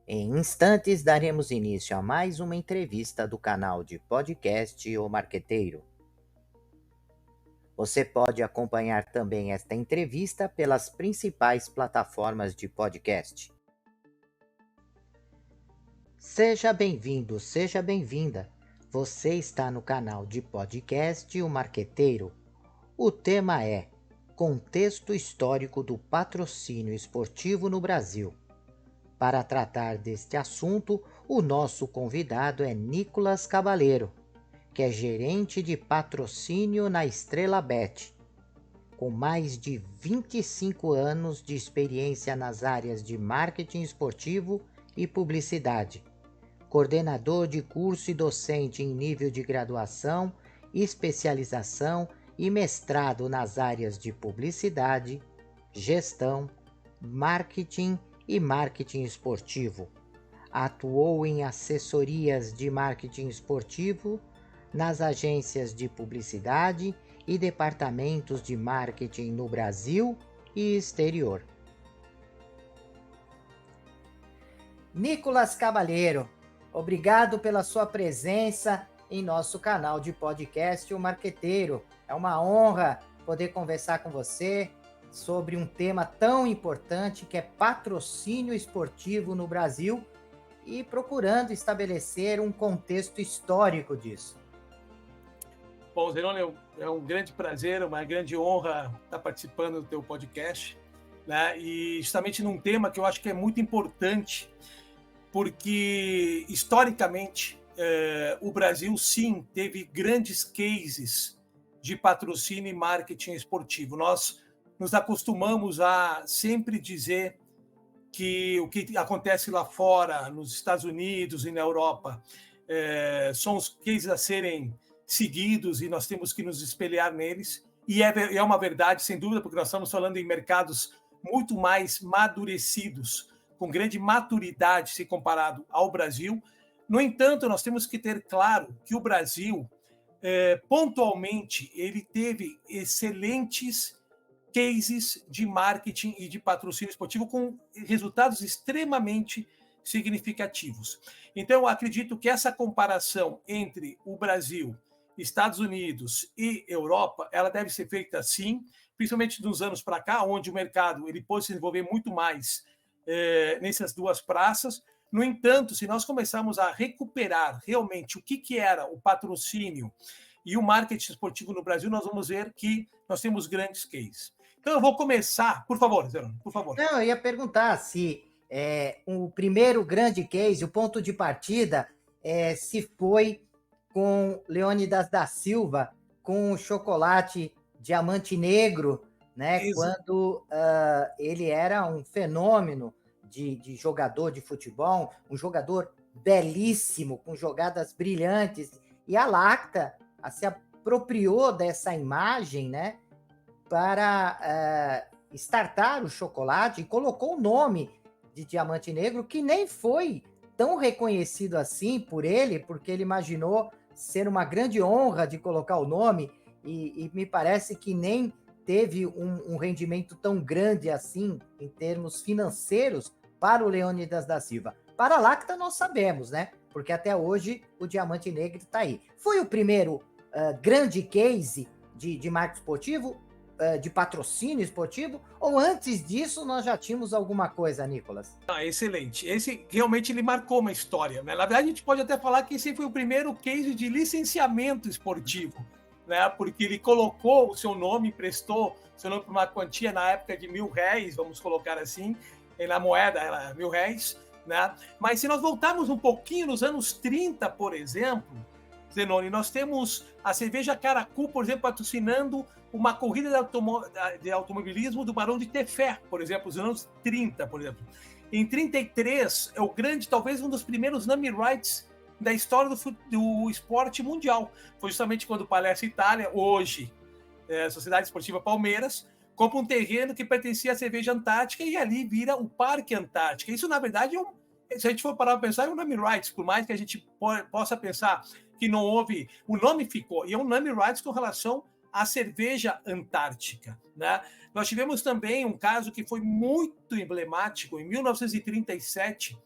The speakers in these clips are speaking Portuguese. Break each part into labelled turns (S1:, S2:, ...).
S1: Em instantes, daremos início a mais uma entrevista do canal de podcast O Marqueteiro. Você pode acompanhar também esta entrevista pelas principais plataformas de podcast. Seja bem-vindo, seja bem-vinda. Você está no canal de podcast O Marqueteiro. O tema é Contexto Histórico do Patrocínio Esportivo no Brasil. Para tratar deste assunto, o nosso convidado é Nicolas Cavaleiro, que é gerente de patrocínio na Estrela Bet, com mais de 25 anos de experiência nas áreas de marketing esportivo e publicidade, coordenador de curso e docente em nível de graduação, especialização e mestrado nas áreas de publicidade, gestão, marketing e marketing esportivo. Atuou em assessorias de marketing esportivo nas agências de publicidade e departamentos de marketing no Brasil e exterior. Nicolas Cavaleiro, obrigado pela sua presença em nosso canal de podcast O Marqueteiro. É uma honra poder conversar com você sobre um tema tão importante que é patrocínio esportivo no Brasil e procurando estabelecer um contexto histórico disso.
S2: Bom, Zeroni, é um grande prazer, uma grande honra estar participando do teu podcast, né? E justamente num tema que eu acho que é muito importante, porque historicamente o Brasil sim teve grandes cases de patrocínio e marketing esportivo. Nós nos acostumamos a sempre dizer que o que acontece lá fora, nos Estados Unidos e na Europa, são os cases a serem seguidos e nós temos que nos espelhar neles. E é uma verdade, sem dúvida, porque nós estamos falando em mercados muito mais madurecidos, com grande maturidade se comparado ao Brasil. No entanto, nós temos que ter claro que o Brasil, pontualmente, ele teve excelentes cases de marketing e de patrocínio esportivo com resultados extremamente significativos. Então, eu acredito que essa comparação entre o Brasil, Estados Unidos e Europa, ela deve ser feita sim, principalmente nos anos para cá, onde o mercado ele pôde se desenvolver muito mais nessas duas praças. No entanto, se nós começarmos a recuperar realmente o que era o patrocínio e o marketing esportivo no Brasil, nós vamos ver que nós temos grandes cases. Então, eu vou começar, por favor, Zerano, por favor.
S1: Não, eu ia perguntar se o primeiro grande case, o ponto de partida, se foi com Leônidas da Silva, com o chocolate Diamante Negro, né? Quando ele era um fenômeno de jogador de futebol, um jogador belíssimo, com jogadas brilhantes, e a Lacta se apropriou dessa imagem, né? Para startar o chocolate e colocou o nome de Diamante Negro, que nem foi tão reconhecido assim por ele, porque ele imaginou ser uma grande honra de colocar o nome, e me parece que nem teve um rendimento tão grande assim, em termos financeiros, para o Leônidas da Silva. Para a Lacta nós sabemos, né? Porque até hoje o Diamante Negro está aí. Foi o primeiro grande case de marketing esportivo, de patrocínio esportivo, ou antes disso nós já tínhamos alguma coisa, Nicolas?
S2: Excelente. Esse realmente ele marcou uma história, né? Na verdade, a gente pode até falar que esse foi o primeiro case de licenciamento esportivo, né? Porque ele colocou o seu nome, emprestou seu nome para uma quantia na época de R$1.000, vamos colocar assim, e na moeda era R$1.000, né? Mas se nós voltarmos um pouquinho nos anos 30, por exemplo, Zenoni, nós temos a cerveja Caracu, por exemplo, patrocinando uma corrida de automobilismo do Barão de Tefé, por exemplo, nos anos 30, por exemplo. Em 33, é o grande, talvez um dos primeiros naming rights da história do esporte mundial. Foi justamente quando o Palestra Itália, hoje, Sociedade Esportiva Palmeiras, compra um terreno que pertencia à cerveja Antártica e ali vira o Parque Antártica. Isso, na verdade, se a gente for parar para pensar, é um naming rights, por mais que a gente possa pensar que não houve, o nome ficou, e é um naming rights com relação à cerveja Antártica, né? Nós tivemos também um caso que foi muito emblemático, em 1937,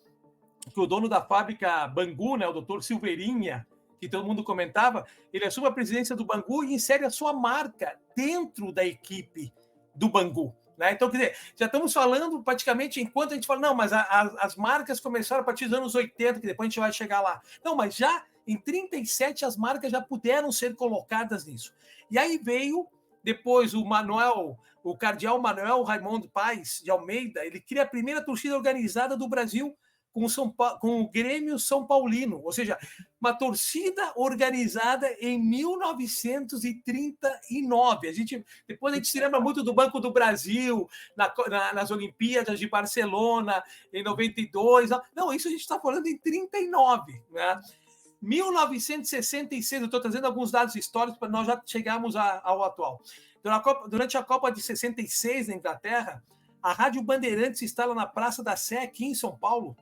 S2: que o dono da fábrica Bangu, né, o doutor Silveirinha, que todo mundo comentava, ele assume a presidência do Bangu e insere a sua marca dentro da equipe do Bangu. Né? Então, quer dizer, já estamos falando praticamente enquanto a gente fala, não, mas as marcas começaram a partir dos anos 80, que depois a gente vai chegar lá. Não, mas já em 37 as marcas já puderam ser colocadas nisso. E aí veio depois o cardeal Manuel Raimundo Paes de Almeida, ele cria a primeira torcida organizada do Brasil com o Grêmio São Paulino, ou seja, uma torcida organizada em 1939. Depois a gente se lembra muito do Banco do Brasil, nas Olimpíadas de Barcelona, em 92. Não, isso a gente está falando em 39, né? 1966, eu estou trazendo alguns dados históricos para nós já chegarmos ao atual. Durante a Copa de 66 na Inglaterra, a Rádio Bandeirantes instala na Praça da Sé, aqui em São Paulo,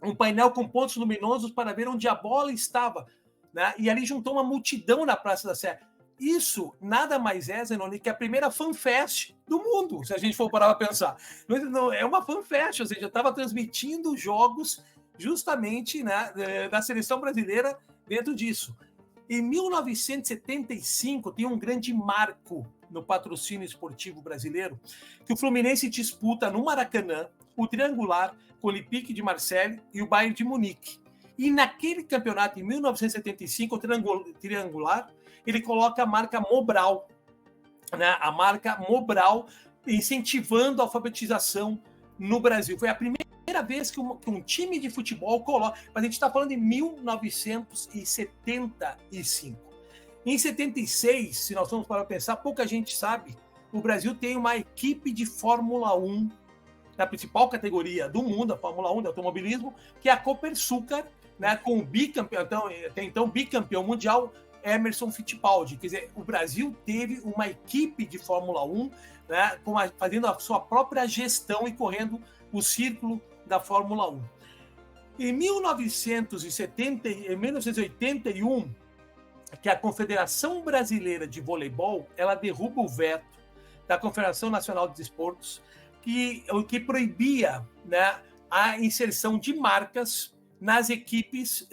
S2: um painel com pontos luminosos para ver onde a bola estava. Né? E ali juntou uma multidão na Praça da Sé. Isso nada mais é, Zenoni, que a primeira fanfest do mundo, se a gente for parar para pensar. É uma fanfest, ou seja, estava transmitindo jogos justamente, né, da seleção brasileira dentro disso. Em 1975, tem um grande marco no patrocínio esportivo brasileiro, que o Fluminense disputa no Maracanã o triangular com o Olympique de Marseille e o Bayern de Munique. E naquele campeonato, em 1975, o triangular, ele coloca a marca Mobral, né? A marca Mobral, incentivando a alfabetização no Brasil. Foi a primeira vez que um time de futebol coloca, mas a gente está falando de 1975. Em 76, se nós formos para pensar, pouca gente sabe, o Brasil tem uma equipe de Fórmula 1, na principal categoria do mundo, a Fórmula 1 de automobilismo, que é a Copersucar, né, com o bicampeão, até então bicampeão mundial, Emerson Fittipaldi. Quer dizer, o Brasil teve uma equipe de Fórmula 1, né, fazendo a sua própria gestão e correndo o círculo da Fórmula 1. Em 1981, que a Confederação Brasileira de Voleibol, ela derruba o veto da Confederação Nacional de Desportos, que proibia, né, a inserção de marcas nas equipes,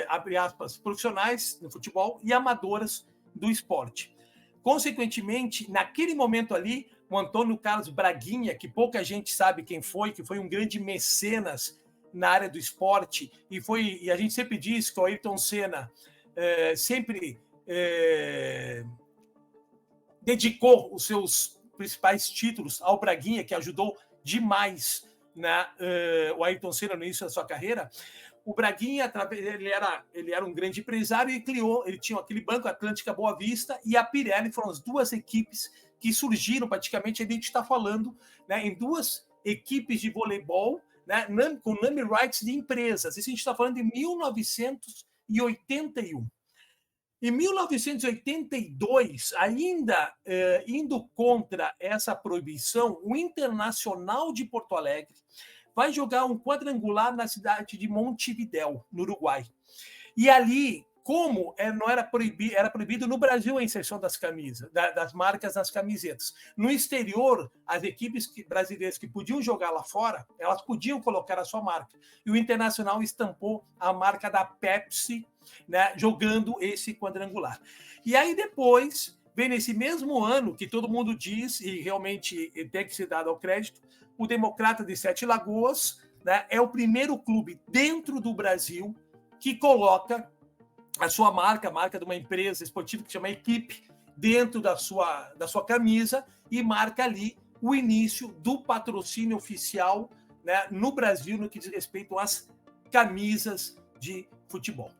S2: abre aspas, profissionais no futebol e amadoras do esporte. Consequentemente, naquele momento ali, o Antônio Carlos Braguinha, que pouca gente sabe quem foi, que foi um grande mecenas na área do esporte, e a gente sempre diz que o Ayrton Senna sempre dedicou os seus principais títulos ao Braguinha, que ajudou demais, né, o Ayrton Senna no início da sua carreira. O Braguinha, ele era um grande empresário e ele tinha aquele Banco Atlântica Boa Vista e a Pirelli, foram as duas equipes que surgiram praticamente, a gente está falando, né, em duas equipes de voleibol, né, com name rights de empresas. Isso a gente está falando de 1981. Em 1982, ainda indo contra essa proibição, o Internacional de Porto Alegre vai jogar um quadrangular na cidade de Montevidéu, no Uruguai. E ali, como não era proibido, era proibido no Brasil a inserção das camisas, das marcas nas camisetas. No exterior, as equipes brasileiras que podiam jogar lá fora, elas podiam colocar a sua marca. E o Internacional estampou a marca da Pepsi, né, jogando esse quadrangular. E aí depois, vem nesse mesmo ano, que todo mundo diz, e realmente tem que ser dado ao crédito, o Democrata de Sete Lagoas, né, é o primeiro clube dentro do Brasil que coloca a sua marca, a marca de uma empresa esportiva que se chama Equipe, dentro da sua camisa e marca ali o início do patrocínio oficial, né, no Brasil, no que diz respeito às camisas de futebol.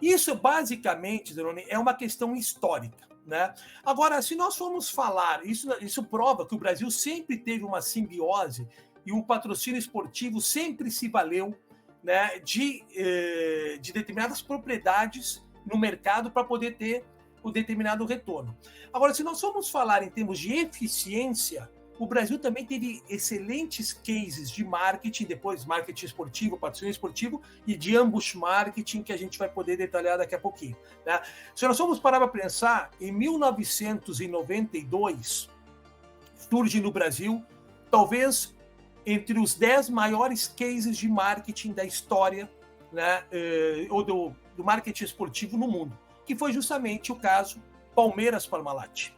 S2: Isso, basicamente, Zeroni, é uma questão histórica. Né? Agora, se nós formos falar, isso prova que o Brasil sempre teve uma simbiose e o patrocínio esportivo sempre se valeu, né, de determinadas propriedades no mercado para poder ter o determinado retorno. Agora, se nós formos falar em termos de eficiência, o Brasil também teve excelentes cases de marketing, depois marketing esportivo, patrocínio esportivo, e de ambush marketing, que a gente vai poder detalhar daqui a pouquinho. Né? Se nós formos parar para pensar, em 1992, surge no Brasil, talvez entre os 10 maiores cases de marketing da história, né, ou do marketing esportivo no mundo, que foi justamente o caso Palmeiras-Parmalat.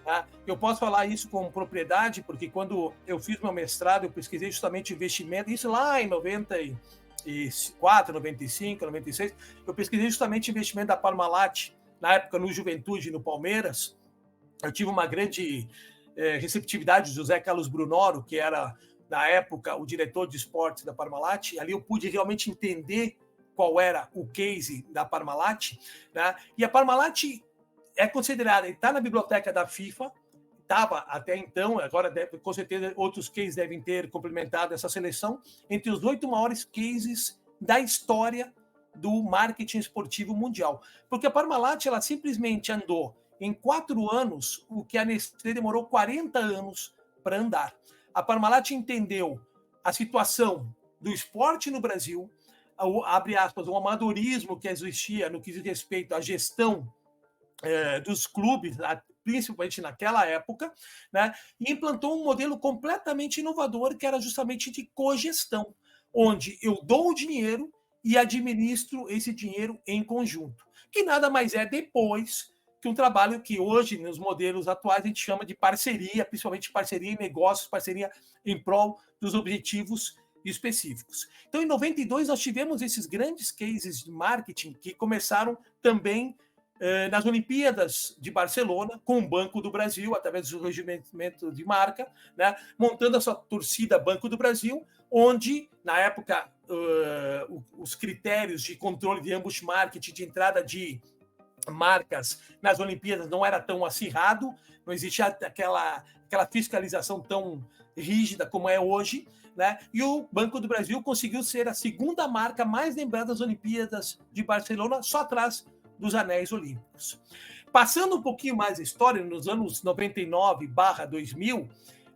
S2: Tá? Eu posso falar isso com propriedade, porque quando eu fiz meu mestrado, eu pesquisei justamente investimento, isso lá em 94, 95, 96, eu pesquisei justamente investimento da Parmalat, na época no Juventude, no Palmeiras. Eu tive uma grande receptividade do José Carlos Brunoro, que era, na época, o diretor de esportes da Parmalat. Ali eu pude realmente entender qual era o case da Parmalat, né? E a Parmalat é considerada, está na biblioteca da FIFA, estava até então, agora com certeza outros cases devem ter complementado essa seleção, entre os 8 maiores cases da história do marketing esportivo mundial. Porque a Parmalat, ela simplesmente andou em 4 anos o que a Nestlé demorou 40 anos para andar. A Parmalat entendeu a situação do esporte no Brasil, abre aspas, o amadorismo que existia no que diz respeito à gestão dos clubes, principalmente naquela época, né, e implantou um modelo completamente inovador, que era justamente de cogestão, onde eu dou o dinheiro e administro esse dinheiro em conjunto, que nada mais é depois que um trabalho que hoje, nos modelos atuais, a gente chama de parceria, principalmente parceria em negócios, parceria em prol dos objetivos específicos. Então, em 92, nós tivemos esses grandes cases de marketing que começaram também nas Olimpíadas de Barcelona, com o Banco do Brasil, através do regimento de marca, né, montando a sua torcida Banco do Brasil, onde, na época, os critérios de controle de ambush marketing, de entrada de marcas nas Olimpíadas não era tão acirrado, não existia aquela fiscalização tão rígida como é hoje, né? E o Banco do Brasil conseguiu ser a segunda marca mais lembrada das Olimpíadas de Barcelona, só atrás dos anéis olímpicos. Passando um pouquinho mais a história, nos anos 99/2000,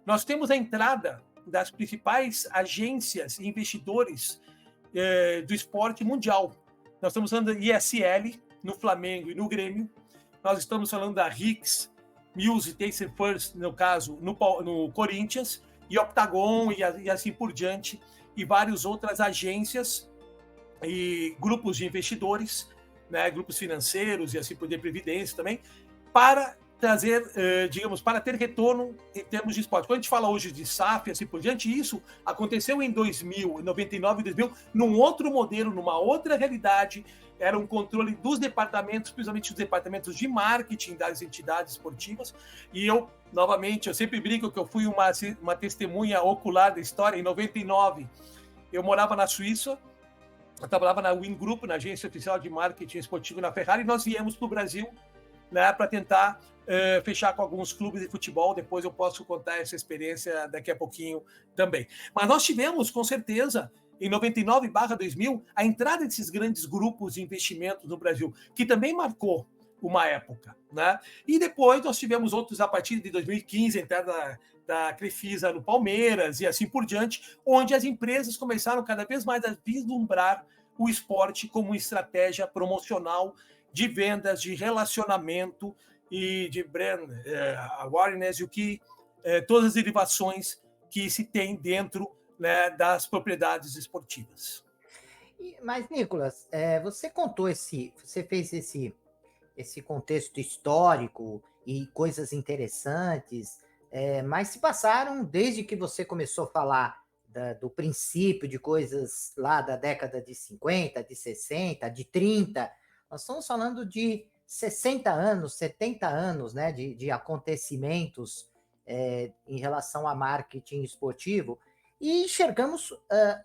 S2: nós temos a entrada das principais agências e investidores do esporte mundial. Nós estamos falando da ISL, no Flamengo e no Grêmio. Nós estamos falando da Hicks, Mills e Taser First, no caso, no Corinthians, e Octagon e assim por diante, e várias outras agências e grupos de investidores, né, grupos financeiros e assim por diante, previdência também, para trazer, digamos, para ter retorno em termos de esporte. Quando a gente fala hoje de SAF e assim por diante, isso aconteceu em 2000, em 99 e 2000, num outro modelo, numa outra realidade. Era um controle dos departamentos, principalmente os departamentos de marketing das entidades esportivas. E eu, novamente, eu sempre brinco que eu fui uma testemunha ocular da história. Em 99, eu morava na Suíça, eu trabalhava na Win Group, na agência oficial de marketing esportivo na Ferrari, e nós viemos para o Brasil, né, para tentar fechar com alguns clubes de futebol. Depois eu posso contar essa experiência daqui a pouquinho também. Mas nós tivemos, com certeza, em 99/2000, a entrada desses grandes grupos de investimentos no Brasil, que também marcou uma época, né? E depois nós tivemos outros a partir de 2015, a entrada da Crefisa no Palmeiras e assim por diante, onde as empresas começaram cada vez mais a vislumbrar o esporte como estratégia promocional de vendas, de relacionamento e de brand awareness, e o que todas as derivações que se tem dentro, né, das propriedades esportivas.
S1: Mas, Nicolas, você você fez esse contexto histórico e coisas interessantes, mas se passaram, desde que você começou a falar do princípio de coisas lá da década de 50, de 60, de 30, nós estamos falando de 60 anos, 70 anos, né, de acontecimentos em relação a marketing esportivo, e enxergamos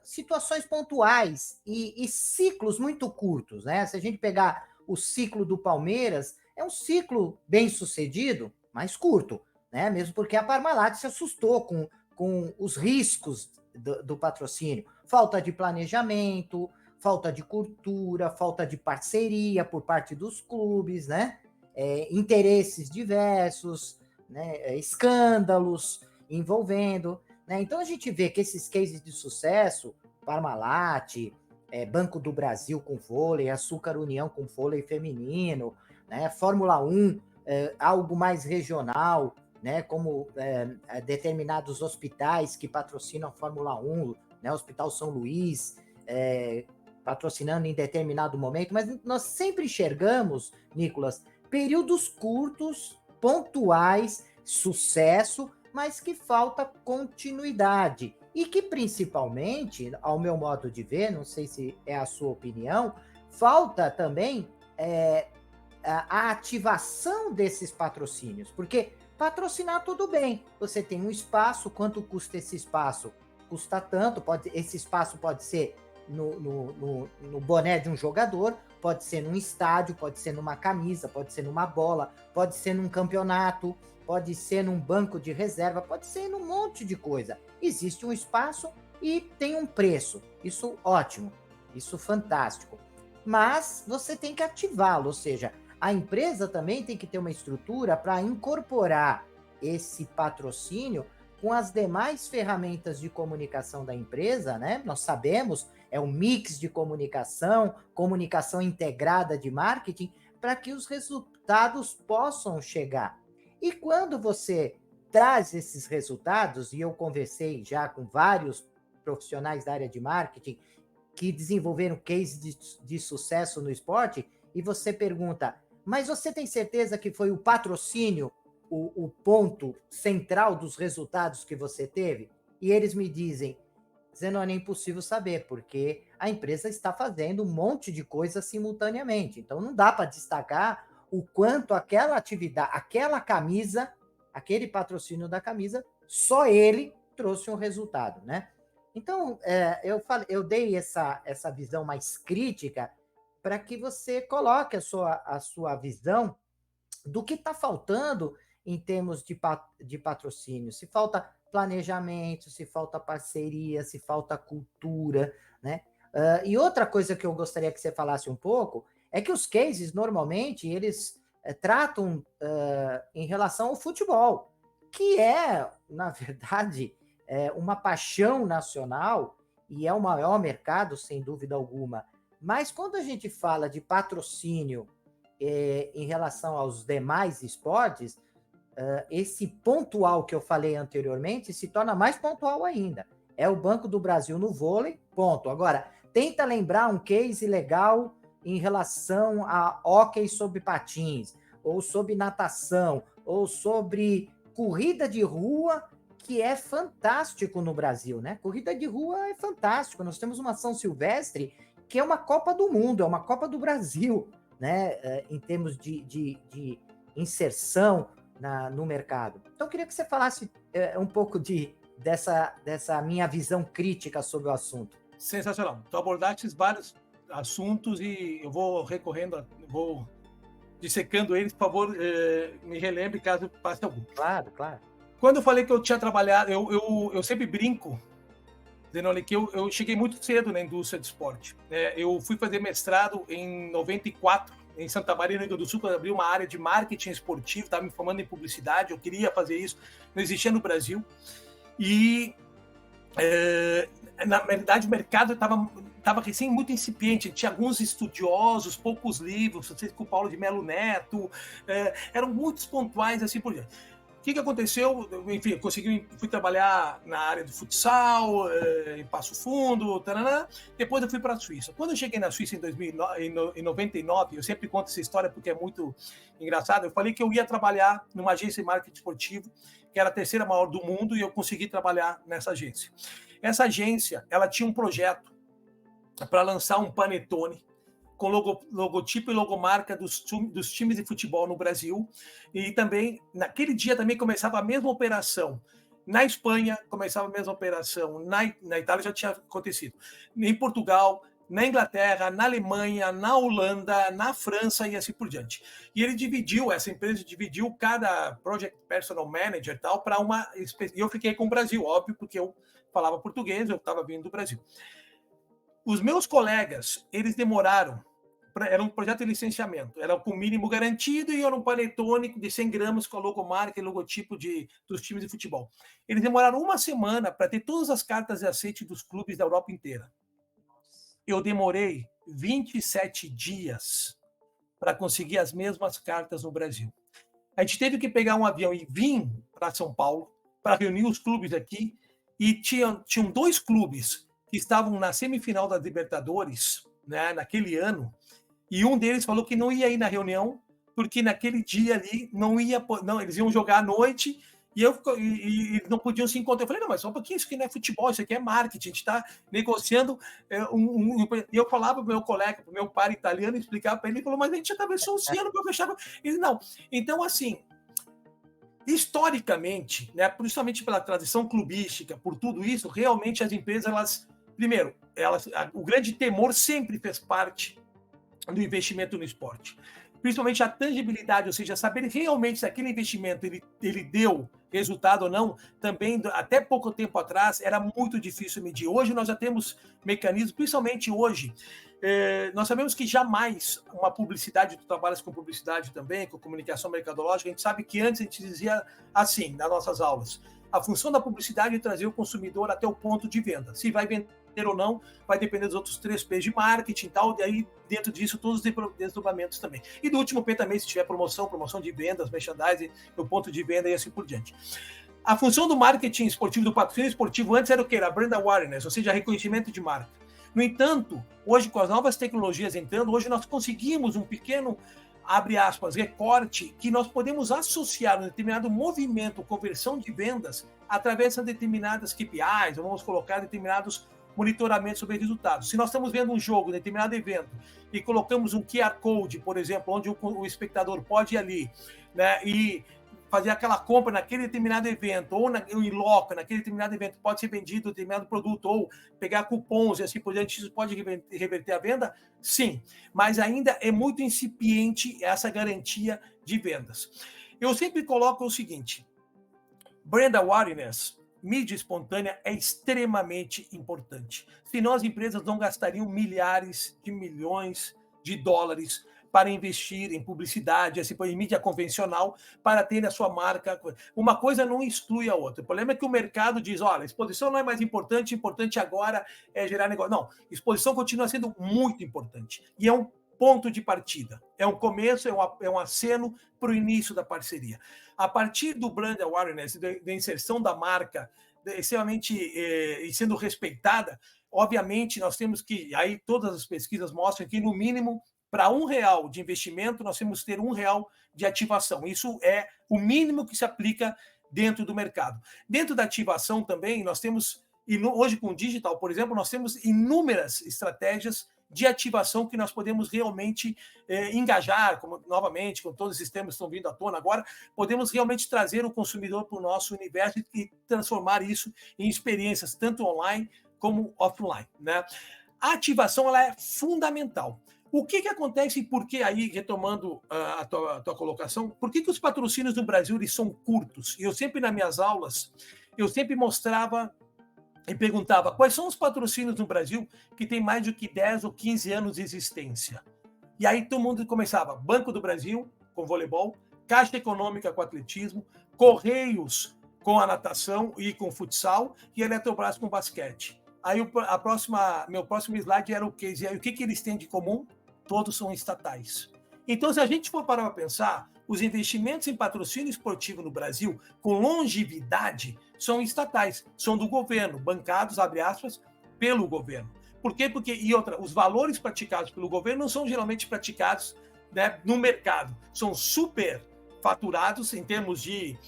S1: situações pontuais e ciclos muito curtos, né? Se a gente pegar o ciclo do Palmeiras, é um ciclo bem sucedido, mas curto, né? Mesmo porque a Parmalat se assustou com os riscos do patrocínio. Falta de planejamento, falta de cultura, falta de parceria por parte dos clubes, né? Interesses diversos, né? Escândalos envolvendo, né? Então a gente vê que esses cases de sucesso, Parmalat, Banco do Brasil com vôlei, Açúcar União com vôlei feminino, né? Fórmula 1, algo mais regional, né, como determinados hospitais que patrocinam a Fórmula 1, né, Hospital São Luís, patrocinando em determinado momento, mas nós sempre enxergamos, Nicolas, períodos curtos, pontuais, sucesso, mas que falta continuidade. E que, principalmente, ao meu modo de ver, não sei se é a sua opinião, falta também a ativação desses patrocínios, porque patrocinar tudo bem, você tem um espaço, quanto custa esse espaço? Custa tanto, esse espaço pode ser no boné de um jogador, pode ser num estádio, pode ser numa camisa, pode ser numa bola, pode ser num campeonato, pode ser num banco de reserva, pode ser num monte de coisa. Existe um espaço e tem um preço. Isso ótimo, isso fantástico. Mas você tem que ativá-lo, ou seja, a empresa também tem que ter uma estrutura para incorporar esse patrocínio com as demais ferramentas de comunicação da empresa, né? Nós sabemos, é um mix de comunicação, comunicação integrada de marketing, para que os resultados possam chegar. E quando você traz esses resultados, e eu conversei já com vários profissionais da área de marketing que desenvolveram cases de sucesso no esporte, e você pergunta, mas você tem certeza que foi o patrocínio o ponto central dos resultados que você teve? E eles me dizem, Zenoni, é impossível saber, porque a empresa está fazendo um monte de coisas simultaneamente. Então, não dá para destacar o quanto aquela atividade, aquela camisa, aquele patrocínio da camisa, só ele trouxe um resultado, né? Então, eu dei essa visão mais crítica para que você coloque a sua visão do que está faltando em termos de patrocínio. Se falta planejamento, se falta parceria, se falta cultura, né? E outra coisa que eu gostaria que você falasse um pouco é que os cases, normalmente, eles tratam em relação ao futebol, que é, na verdade, uma paixão nacional e é o maior mercado, sem dúvida alguma. Mas quando a gente fala de patrocínio em relação aos demais esportes, esse pontual que eu falei anteriormente se torna mais pontual ainda. É o Banco do Brasil no vôlei, ponto. Agora, tenta lembrar um case legal em relação a hóquei sobre patins, ou sobre natação, ou sobre corrida de rua, que é fantástico no Brasil, né? Corrida de rua é fantástico. Nós temos uma São Silvestre que é uma Copa do Mundo, é uma Copa do Brasil, né? Em termos de inserção no mercado. Então, eu queria que você falasse um pouco dessa minha visão crítica sobre o assunto.
S2: Sensacional. Tu abordaste vários assuntos e eu vou recorrendo, vou dissecando eles. Por favor, me relembre caso passe algum.
S1: Claro, claro.
S2: Quando eu falei que eu tinha trabalhado, eu sempre brinco, Zenoni, que eu cheguei muito cedo na indústria de esporte. Eu fui fazer mestrado em 94, em Santa Maria, no Rio Grande do Sul, quando abri uma área de marketing esportivo, estava me formando em publicidade, eu queria fazer isso, não existia no Brasil. E, na verdade, o mercado estava recém muito incipiente, tinha alguns estudiosos, poucos livros, não sei se com o Paulo de Melo Neto, eram muitos pontuais, assim por diante. O que aconteceu? Enfim, fui trabalhar na área do futsal, em Passo Fundo, taranã. Depois eu fui para a Suíça. Quando eu cheguei na Suíça em 99, eu sempre conto essa história porque é muito engraçado, eu falei que eu ia trabalhar numa agência de marketing esportivo, que era a terceira maior do mundo, e eu consegui trabalhar nessa agência. Essa agência, ela tinha um projeto para lançar um panetone com logotipo e logomarca dos times de futebol no Brasil. E também, naquele dia, também começava a mesma operação. Na Espanha, começava a mesma operação. Na Itália já tinha acontecido. Em Portugal, na Inglaterra, na Alemanha, na Holanda, na França e assim por diante. E essa empresa dividiu cada Project Personal Manager tal para uma... E eu fiquei com o Brasil, óbvio, porque eu falava português, eu estava vindo do Brasil. Os meus colegas, eles demoraram, era um projeto de licenciamento, era com mínimo garantido e era um panetone de 100 gramas com a logomarca e logotipo dos times de futebol. Eles demoraram uma semana para ter todas as cartas de aceite dos clubes da Europa inteira. Eu demorei 27 dias para conseguir as mesmas cartas no Brasil. A gente teve que pegar um avião e vir para São Paulo para reunir os clubes aqui, e tinham 2 clubes que estavam na semifinal da Libertadores, né, naquele ano, e um deles falou que não ia ir na reunião, porque naquele dia ali não, eles iam jogar à noite e não podiam se encontrar. Eu falei, não, mas só um pouquinho, isso aqui não é futebol, isso aqui é marketing, a gente está negociando. E eu falava para o meu colega, para o meu par italiano, explicar para ele, ele falou, mas a gente atravessou o oceano para fechar. Ele, não. Então, assim, historicamente, né, principalmente pela tradição clubística, por tudo isso, realmente as empresas, primeiro, o grande temor sempre fez parte do investimento no esporte. Principalmente a tangibilidade, ou seja, saber realmente se aquele investimento ele deu resultado ou não, também até pouco tempo atrás era muito difícil medir. Hoje nós já temos mecanismos, principalmente hoje, nós sabemos que jamais uma publicidade, tu trabalhas com publicidade também, com comunicação mercadológica, a gente sabe que antes a gente dizia assim, nas nossas aulas, a função da publicidade é trazer o consumidor até o ponto de venda. Se vai vender ou não, vai depender dos outros 3 P's de marketing e tal, e aí dentro disso todos os desdobramentos também. E do último P também, se tiver promoção de vendas, merchandising, o ponto de venda e assim por diante. A função do marketing esportivo, do patrocínio esportivo, antes era o que? Era brand awareness, ou seja, reconhecimento de marca. No entanto, hoje com as novas tecnologias entrando, hoje nós conseguimos um pequeno, abre aspas, recorte, que nós podemos associar um determinado movimento, conversão de vendas, através de determinadas KPIs, vamos colocar determinados monitoramentos sobre resultados. Se nós estamos vendo um jogo, um determinado evento, e colocamos um QR Code, por exemplo, onde o espectador pode ir ali, né, e fazer aquela compra naquele determinado evento, ou em loco, naquele determinado evento, pode ser vendido determinado produto, ou pegar cupons e assim por diante, isso pode reverter a venda? Sim, mas ainda é muito incipiente essa garantia de vendas. Eu sempre coloco o seguinte, brand awareness, mídia espontânea é extremamente importante. Senão as empresas não gastariam milhares de milhões de dólares para investir em publicidade, assim, em mídia convencional, para ter a sua marca. Uma coisa não exclui a outra. O problema é que o mercado diz, olha, exposição não é mais importante, importante agora é gerar negócio. Não, exposição continua sendo muito importante. E é um ponto de partida. É um começo, é um aceno para o início da parceria. A partir do brand awareness, da inserção da marca, extremamente e sendo respeitada, obviamente nós temos que, aí todas as pesquisas mostram que no mínimo para R$1 de investimento nós temos que ter R$1 de ativação. Isso é o mínimo que se aplica dentro do mercado. Dentro da ativação também nós temos, e hoje com o digital, por exemplo, nós temos inúmeras estratégias de ativação que nós podemos realmente engajar, novamente, com todos os sistemas que estão vindo à tona agora, podemos realmente trazer o consumidor para o nosso universo e transformar isso em experiências tanto online como offline, né? A ativação ela é fundamental. O que acontece e por que aí, retomando a tua colocação, por que os patrocínios no Brasil eles são curtos? E eu sempre, nas minhas aulas, eu sempre mostrava e perguntava quais são os patrocínios no Brasil que tem mais do que 10 ou 15 anos de existência. E aí todo mundo começava, Banco do Brasil, com voleibol, Caixa Econômica com atletismo, Correios com a natação e com futsal, e Eletrobras com basquete. Aí meu próximo slide era o quê? E aí, o que eles têm de comum? Todos são estatais. Então, se a gente for parar para pensar, os investimentos em patrocínio esportivo no Brasil, com longevidade, são estatais, são do governo, bancados, abre aspas, pelo governo. Por quê? Os valores praticados pelo governo não são geralmente praticados, né, no mercado, são super faturados em termos de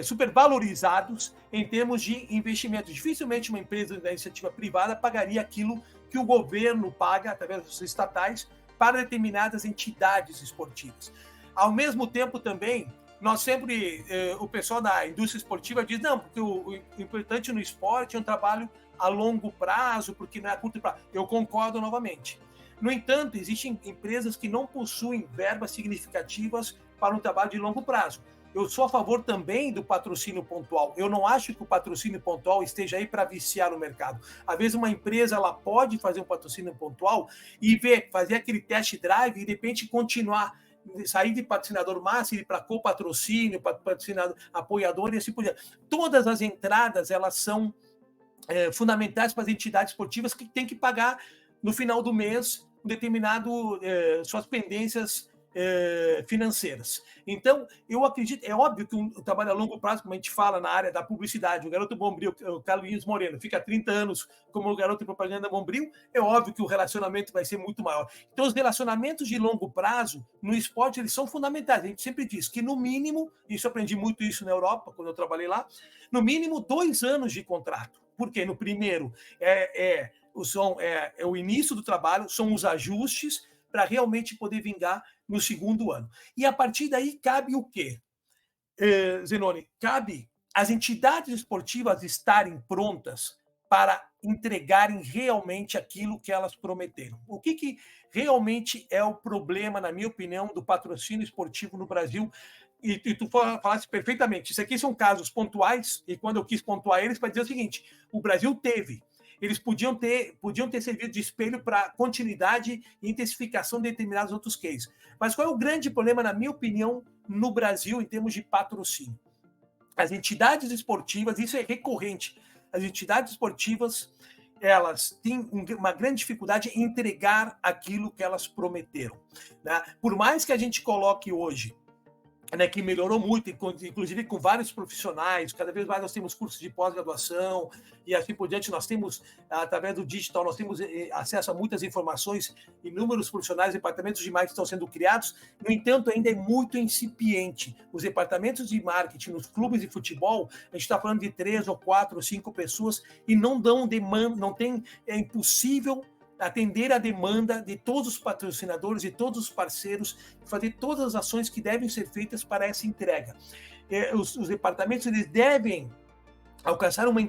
S2: supervalorizados em termos de investimento. Dificilmente uma empresa da iniciativa privada pagaria aquilo que o governo paga através dos estatais para determinadas entidades esportivas. Ao mesmo tempo também, nós sempre, o pessoal da indústria esportiva diz, não, porque o importante no esporte é um trabalho a longo prazo, porque não é a curto prazo. Eu concordo novamente. No entanto, existem empresas que não possuem verbas significativas para um trabalho de longo prazo. Eu sou a favor também do patrocínio pontual. Eu não acho que o patrocínio pontual esteja aí para viciar o mercado. Às vezes uma empresa ela pode fazer um patrocínio pontual e fazer aquele test drive e de repente continuar, sair de patrocinador máximo e ir para copatrocínio, patrocinador apoiador e assim por diante. Todas as entradas elas são fundamentais para as entidades esportivas que têm que pagar no final do mês suas pendências financeiras. Então, eu acredito, é óbvio que um trabalho a longo prazo, como a gente fala na área da publicidade, o garoto Bombril, o Carlinhos Moreno, fica 30 anos como o garoto de propaganda Bombril, é óbvio que o relacionamento vai ser muito maior. Então, os relacionamentos de longo prazo no esporte, eles são fundamentais. A gente sempre diz que, no mínimo, isso eu aprendi muito isso na Europa, quando eu trabalhei lá, no mínimo 2 anos de contrato. Porque no primeiro é o início do trabalho, são os ajustes para realmente poder vingar no segundo ano. E a partir daí cabe o quê, Zenoni? Cabe as entidades esportivas estarem prontas para entregarem realmente aquilo que elas prometeram. O que realmente é o problema, na minha opinião, do patrocínio esportivo no Brasil? E tu falaste perfeitamente. Isso aqui são casos pontuais, e quando eu quis pontuar eles, para dizer o seguinte: o Brasil teve. Eles podiam ter servido de espelho para continuidade e intensificação de determinados outros cases. Mas qual é o grande problema, na minha opinião, no Brasil, em termos de patrocínio? As entidades esportivas, isso é recorrente, as entidades esportivas, elas têm uma grande dificuldade em entregar aquilo que elas prometeram, né? Por mais que a gente coloque hoje, né, que melhorou muito, inclusive com vários profissionais, cada vez mais nós temos cursos de pós-graduação e assim por diante, nós temos, através do digital, nós temos acesso a muitas informações, inúmeros profissionais, departamentos de marketing estão sendo criados, no entanto, ainda é muito incipiente. Os departamentos de marketing nos clubes de futebol, a gente está falando de 3 ou 4 ou 5 pessoas e não dão demanda, é impossível atender a demanda de todos os patrocinadores e todos os parceiros, fazer todas as ações que devem ser feitas para essa entrega. Os departamentos, eles devem alcançar uma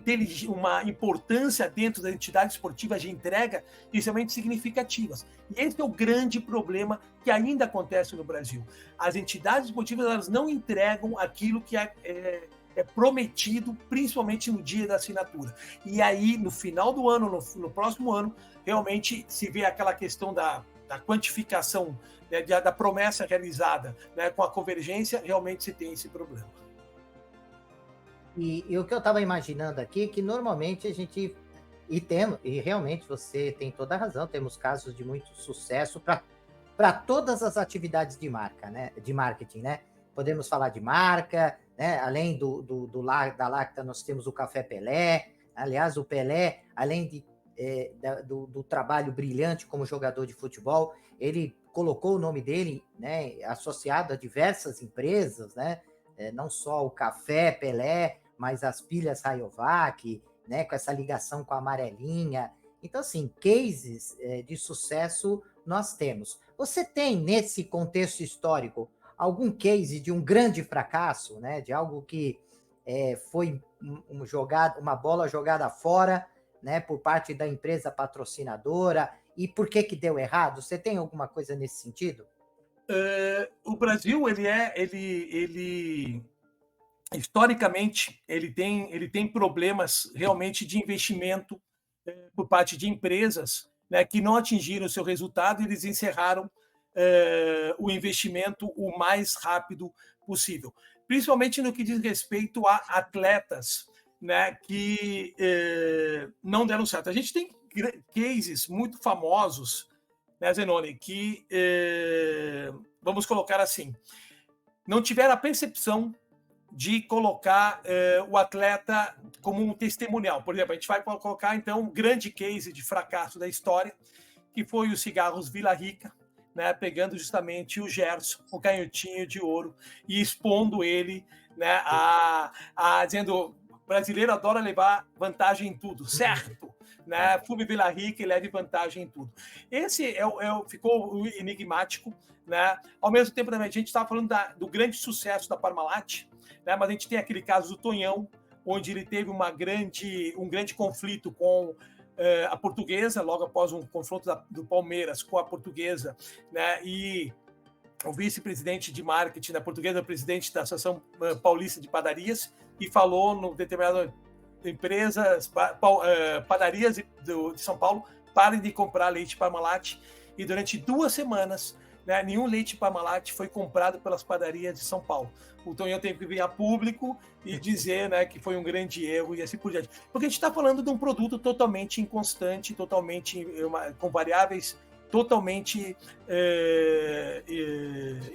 S2: importância dentro das entidades esportivas de entrega extremamente significativas. E esse é o grande problema que ainda acontece no Brasil. As entidades esportivas, elas não entregam aquilo que é prometido, principalmente no dia da assinatura. E aí, no final do ano, no próximo ano, realmente se vê aquela questão da quantificação, né, da promessa realizada, né, com a convergência, realmente se tem esse problema.
S1: E o que eu estava imaginando aqui é que normalmente a gente, e realmente você tem toda a razão, temos casos de muito sucesso para todas as atividades de marca, né, de marketing, né? Podemos falar de marca, né? Além da Lacta, nós temos o Café Pelé. Aliás, o Pelé, além do trabalho brilhante como jogador de futebol, ele colocou o nome dele, né, associado a diversas empresas, né? Não só o Café Pelé, mas as pilhas Rayovac, né, com essa ligação com a amarelinha. Então, assim, cases de sucesso nós temos. Você tem, nesse contexto histórico, algum case de um grande fracasso, né, de algo que foi uma bola jogada fora, né, por parte da empresa patrocinadora, e por que deu errado? Você tem alguma coisa nesse sentido?
S2: O Brasil, historicamente, ele tem problemas realmente de investimento por parte de empresas, né, que não atingiram o seu resultado e eles encerraram o investimento o mais rápido possível, principalmente no que diz respeito a atletas, né, que não deram certo. A gente tem cases muito famosos, né, Zenoni, que, vamos colocar assim, não tiveram a percepção de colocar o atleta como um testemunial. Por exemplo, a gente vai colocar, então, um grande case de fracasso da história, que foi os cigarros Vila Rica, né, pegando justamente o Gerson, o canhotinho de ouro, e expondo ele, né, dizendo: o brasileiro adora levar vantagem em tudo, certo? Né? Fume Vila Rica e leve vantagem em tudo. Esse ficou enigmático, né? Ao mesmo tempo, também, a gente estava falando do grande sucesso da Parmalat, né? Mas a gente tem aquele caso do Tonhão, onde ele teve um grande conflito com a Portuguesa, logo após um confronto do Palmeiras com a Portuguesa, né? E o vice-presidente de marketing da Portuguesa, o presidente da Associação Paulista de Padarias, e falou no determinado empresas, padarias de São Paulo, parem de comprar leite Parmalat. E durante 2 semanas, né, nenhum leite Parmalat foi comprado pelas padarias de São Paulo. O Tonhão teve que vir a público e dizer, né, que foi um grande erro e assim por diante. Porque a gente está falando de um produto totalmente inconstante, totalmente com variáveis totalmente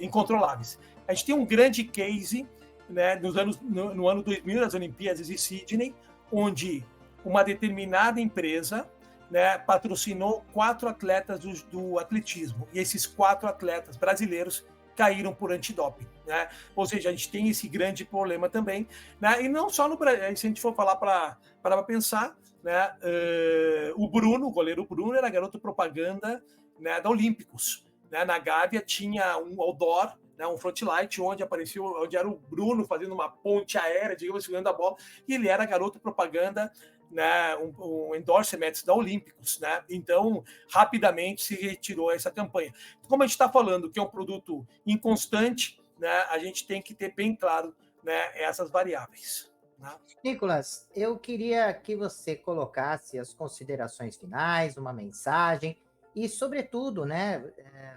S2: incontroláveis. A gente tem um grande case, né, no ano 2000, nas Olimpíadas de Sydney, onde uma determinada empresa, né, patrocinou 4 atletas do atletismo, e esses 4 atletas brasileiros caíram por antidoping, né? Ou seja, a gente tem esse grande problema também, né? E não só no Brasil, se a gente for falar para pensar, né? O goleiro Bruno, era garoto propaganda, né, da Olímpicos, né? Na Gávea tinha um outdoor, né, um frontlight, onde era o Bruno fazendo uma ponte aérea, digamos, segurando a bola, e ele era garoto propaganda, né, um endorsement da Olímpicos, né? Então, rapidamente se retirou essa campanha. Como a gente está falando que é um produto inconstante, né, a gente tem que ter bem claro, né, essas variáveis. Né?
S1: Nicolas, eu queria que você colocasse as considerações finais, uma mensagem e, sobretudo, né,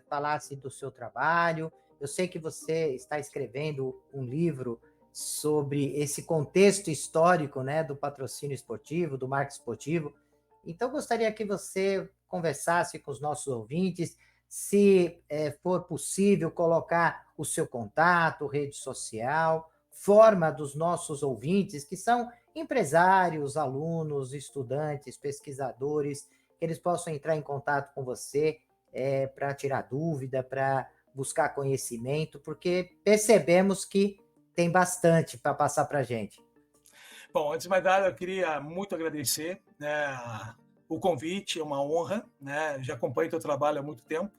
S1: falasse do seu trabalho. Eu sei que você está escrevendo um livro sobre esse contexto histórico, né, do patrocínio esportivo, do marketing esportivo. Então, gostaria que você conversasse com os nossos ouvintes, se for possível, colocar o seu contato, rede social, forma dos nossos ouvintes, que são empresários, alunos, estudantes, pesquisadores, que eles possam entrar em contato com você para tirar dúvida, para buscar conhecimento, porque percebemos que tem bastante para passar para a gente.
S2: Bom, antes de mais nada, eu queria muito agradecer, né, o convite, é uma honra, né? Já acompanho o teu trabalho há muito tempo,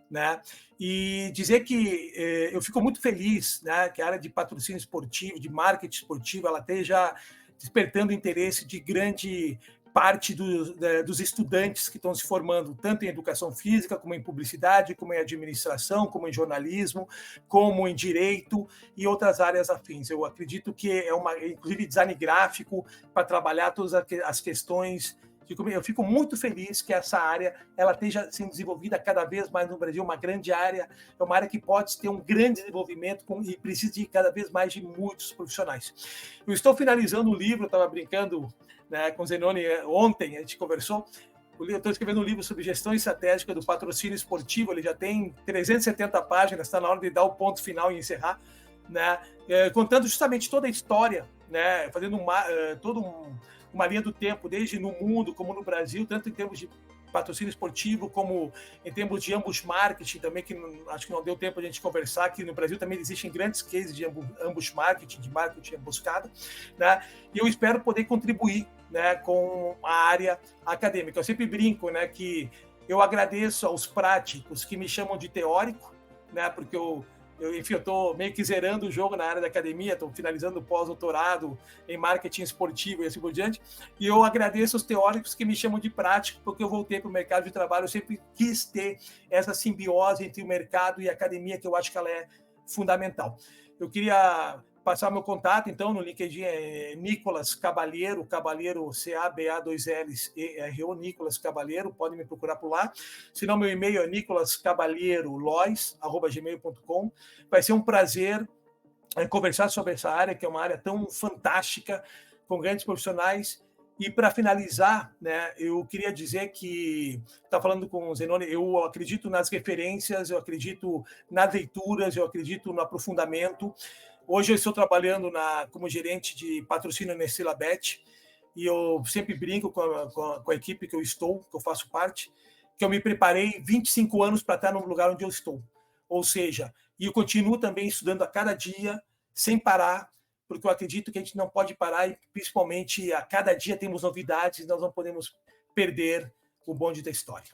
S2: né? E dizer que eu fico muito feliz, né, que a área de patrocínio esportivo, de marketing esportivo, ela esteja despertando interesse de grande parte dos estudantes que estão se formando, tanto em educação física, como em publicidade, como em administração, como em jornalismo, como em direito e outras áreas afins. Eu acredito que inclusive design gráfico, para trabalhar todas as questões. Eu fico muito feliz que essa área ela esteja sendo desenvolvida cada vez mais no Brasil, uma grande área, é uma área que pode ter um grande desenvolvimento e precisa de cada vez mais de muitos profissionais. Eu estou finalizando o livro, eu estava brincando, né, com o Zenoni ontem, a gente conversou. Eu estou escrevendo um livro sobre gestão estratégica do patrocínio esportivo, ele já tem 370 páginas, está na hora de dar o ponto final e encerrar, né, contando justamente toda a história, né, fazendo uma linha do tempo, desde no mundo como no Brasil, tanto em termos de patrocínio esportivo, como em termos de ambos marketing também, que acho que não deu tempo a gente conversar, que no Brasil também existem grandes cases de ambos marketing, de marketing emboscada, né? E eu espero poder contribuir, né, com a área acadêmica. Eu sempre brinco, né, que eu agradeço aos práticos que me chamam de teórico, né, porque enfim, eu estou meio que zerando o jogo na área da academia, estou finalizando o pós-doutorado em marketing esportivo e assim por diante, e eu agradeço os teóricos que me chamam de prático, porque eu voltei para o mercado de trabalho, eu sempre quis ter essa simbiose entre o mercado e a academia, que eu acho que ela é fundamental. Eu queria passar meu contato, então, no LinkedIn é Nicolas Cabalheiro, Cabalheiro, C-A-B-A-2-L-E-R-O, Nicolas Cabalheiro, podem me procurar por lá. Se não, meu e-mail é nicolascabalheirolois@gmail.com. Vai ser um prazer conversar sobre essa área, que é uma área tão fantástica, com grandes profissionais. E para finalizar, né, eu queria dizer que, está falando com o Zenoni, eu acredito nas referências, eu acredito nas leituras, eu acredito no aprofundamento. Hoje eu estou trabalhando como gerente de patrocínio na Estilabet, e eu sempre brinco com a equipe que eu faço parte, que eu me preparei 25 anos para estar no lugar onde eu estou. Ou seja, e eu continuo também estudando a cada dia, sem parar, porque eu acredito que a gente não pode parar e, principalmente, a cada dia temos novidades e nós não podemos perder o bonde da história.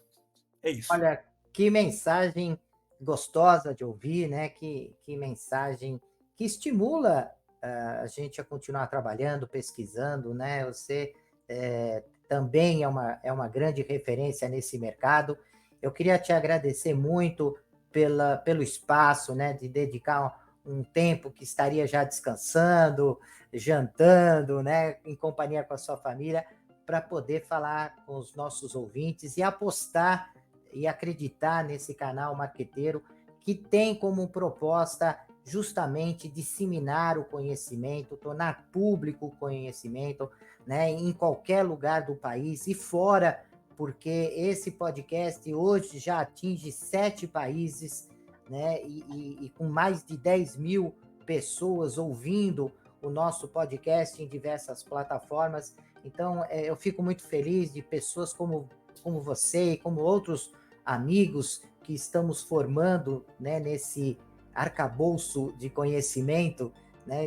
S2: É isso.
S1: Olha, que mensagem gostosa de ouvir, né? Que mensagem que estimula a gente a continuar trabalhando, pesquisando, né? Você também é uma grande referência nesse mercado. Eu queria te agradecer muito pelo espaço, né? De dedicar um tempo que estaria já descansando, jantando, né? Em companhia com a sua família, para poder falar com os nossos ouvintes e apostar e acreditar nesse canal marqueteiro que tem como proposta justamente disseminar o conhecimento, tornar público o conhecimento, né, em qualquer lugar do país e fora, porque esse podcast hoje já atinge 7 países, né? E com mais de 10 mil pessoas ouvindo o nosso podcast em diversas plataformas. Então, eu fico muito feliz de pessoas como você e como outros amigos que estamos formando, né, nesse arcabouço de conhecimento, né?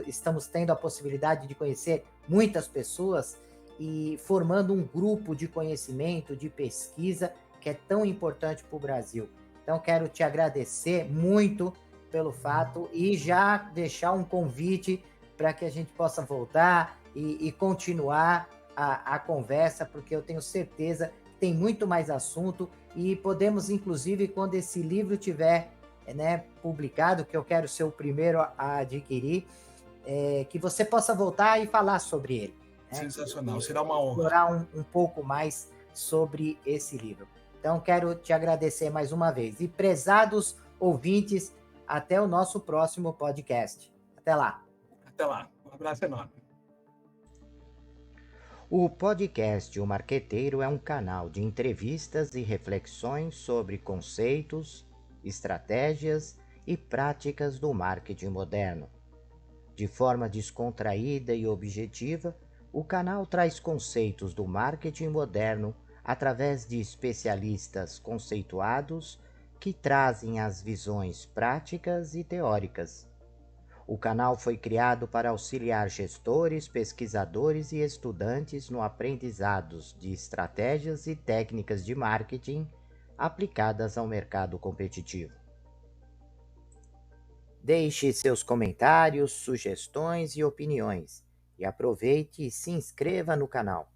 S1: Estamos tendo a possibilidade de conhecer muitas pessoas e formando um grupo de conhecimento, de pesquisa, que é tão importante para o Brasil. Então, quero te agradecer muito pelo fato e já deixar um convite para que a gente possa voltar e continuar a conversa, porque eu tenho certeza que tem muito mais assunto e podemos, inclusive, quando esse livro tiver, né, publicado, que eu quero ser o primeiro a adquirir, que você possa voltar e falar sobre ele. Né?
S2: Sensacional, será uma honra.
S1: Explorar um pouco mais sobre esse livro. Então, quero te agradecer mais uma vez. E, prezados ouvintes, até o nosso próximo podcast. Até lá.
S2: Até lá. Um abraço enorme.
S1: O podcast O Marqueteiro é um canal de entrevistas e reflexões sobre conceitos, estratégias e práticas do marketing moderno. De forma descontraída e objetiva, o canal traz conceitos do marketing moderno através de especialistas conceituados que trazem as visões práticas e teóricas. O canal foi criado para auxiliar gestores, pesquisadores e estudantes no aprendizado de estratégias e técnicas de marketing aplicadas ao mercado competitivo. Deixe seus comentários, sugestões e opiniões e aproveite e se inscreva no canal.